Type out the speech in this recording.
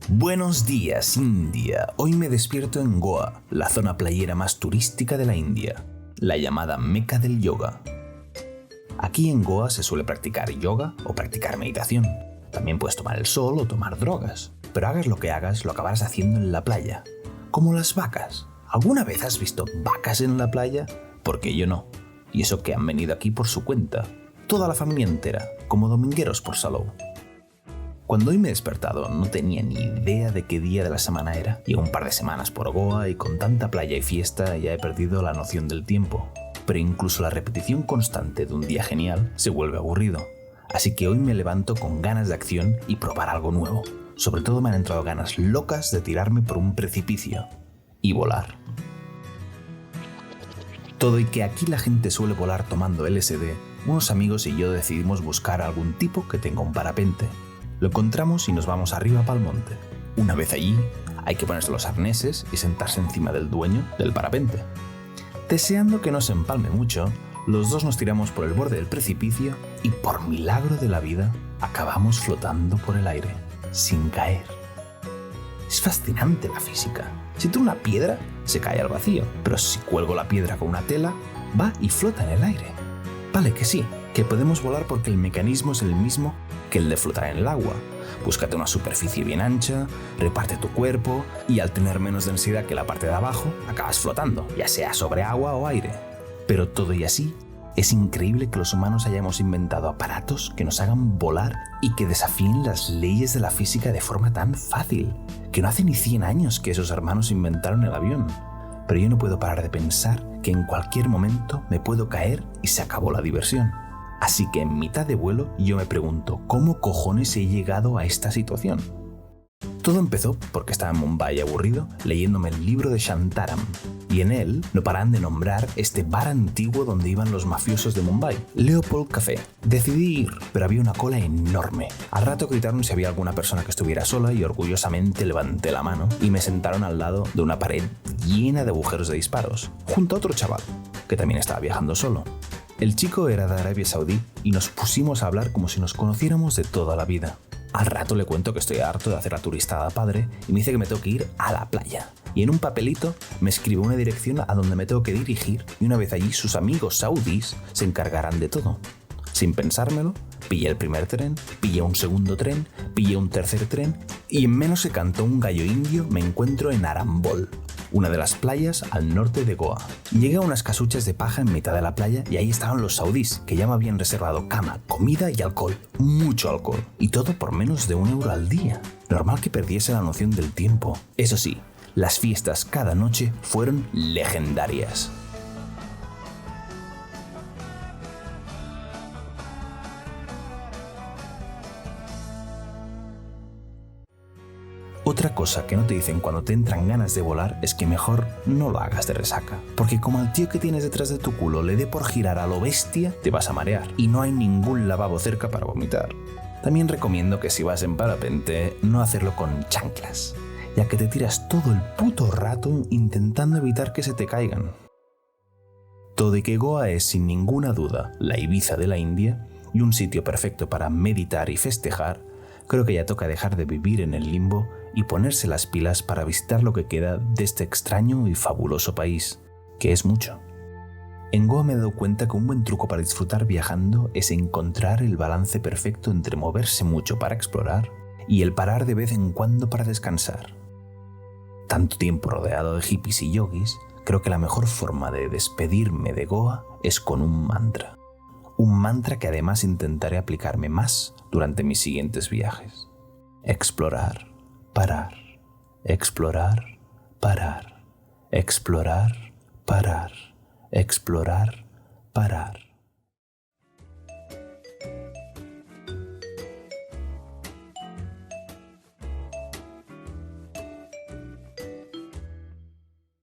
Buenos días, India. Hoy me despierto en Goa, la zona playera más turística de la India, la llamada Meca del yoga. Aquí en Goa se suele practicar yoga o practicar meditación. También puedes tomar el sol o tomar drogas, pero hagas lo que hagas, lo acabarás haciendo en la playa, como las vacas. ¿Alguna vez has visto vacas en la playa? Porque yo no. Y eso que han venido aquí por su cuenta, toda la familia entera, como domingueros por Salou. Cuando hoy me he despertado no tenía ni idea de qué día de la semana era. Llevo un par de semanas por Goa y con tanta playa y fiesta ya he perdido la noción del tiempo. Pero incluso la repetición constante de un día genial se vuelve aburrido. Así que hoy me levanto con ganas de acción y probar algo nuevo. Sobre todo me han entrado ganas locas de tirarme por un precipicio y volar. Todo y que aquí la gente suele volar tomando LSD, unos amigos y yo decidimos buscar a algún tipo que tenga un parapente. Lo encontramos y nos vamos arriba pa'l monte. Una vez allí, hay que ponerse los arneses y sentarse encima del dueño del parapente. Deseando que no se empalme mucho, los dos nos tiramos por el borde del precipicio y por milagro de la vida acabamos flotando por el aire, sin caer. Es fascinante la física. Si tiro una piedra, se cae al vacío, pero si cuelgo la piedra con una tela, va y flota en el aire. Vale que sí, que podemos volar porque el mecanismo es el mismo que el de flotar en el agua. Búscate una superficie bien ancha, reparte tu cuerpo y al tener menos densidad que la parte de abajo, acabas flotando, ya sea sobre agua o aire. Pero todo y así, es increíble que los humanos hayamos inventado aparatos que nos hagan volar y que desafíen las leyes de la física de forma tan fácil, que no hace ni 100 años que esos hermanos inventaron el avión. Pero yo no puedo parar de pensar que en cualquier momento me puedo caer y se acabó la diversión. Así que en mitad de vuelo yo me pregunto, ¿cómo cojones he llegado a esta situación? Todo empezó porque estaba en Mumbai aburrido leyéndome el libro de Shantaram, y en él no paran de nombrar este bar antiguo donde iban los mafiosos de Mumbai, Leopold Café. Decidí ir, pero había una cola enorme. Al rato gritaron si había alguna persona que estuviera sola y orgullosamente levanté la mano y me sentaron al lado de una pared llena de agujeros de disparos, junto a otro chaval, que también estaba viajando solo. El chico era de Arabia Saudí y nos pusimos a hablar como si nos conociéramos de toda la vida. Al rato le cuento que estoy harto de hacer la turistada padre y me dice que me tengo que ir a la playa. Y en un papelito me escribe una dirección a donde me tengo que dirigir y una vez allí sus amigos saudíes se encargarán de todo. Sin pensármelo, pillé el primer tren, pillé un segundo tren, pillé un tercer tren y en menos que cantó un gallo indio me encuentro en Arambol, una de las playas al norte de Goa. Llegué a unas casuchas de paja en mitad de la playa y ahí estaban los saudíes, que ya me habían reservado cama, comida y alcohol. Mucho alcohol. Y todo por menos de €1 al día. Normal que perdiese la noción del tiempo. Eso sí, las fiestas cada noche fueron legendarias. Otra cosa que no te dicen cuando te entran ganas de volar es que mejor no lo hagas de resaca, porque como al tío que tienes detrás de tu culo le dé por girar a lo bestia, te vas a marear y no hay ningún lavabo cerca para vomitar. También recomiendo que si vas en parapente, no hacerlo con chanclas, ya que te tiras todo el puto rato intentando evitar que se te caigan. Todo y que Goa es sin ninguna duda la Ibiza de la India y un sitio perfecto para meditar y festejar, creo que ya toca dejar de vivir en el limbo y ponerse las pilas para visitar lo que queda de este extraño y fabuloso país, que es mucho. En Goa me he dado cuenta que un buen truco para disfrutar viajando es encontrar el balance perfecto entre moverse mucho para explorar y el parar de vez en cuando para descansar. Tanto tiempo rodeado de hippies y yogis, creo que la mejor forma de despedirme de Goa es con un mantra. Un mantra que además intentaré aplicarme más durante mis siguientes viajes. Explorar, parar, explorar, parar, explorar, parar, explorar, parar.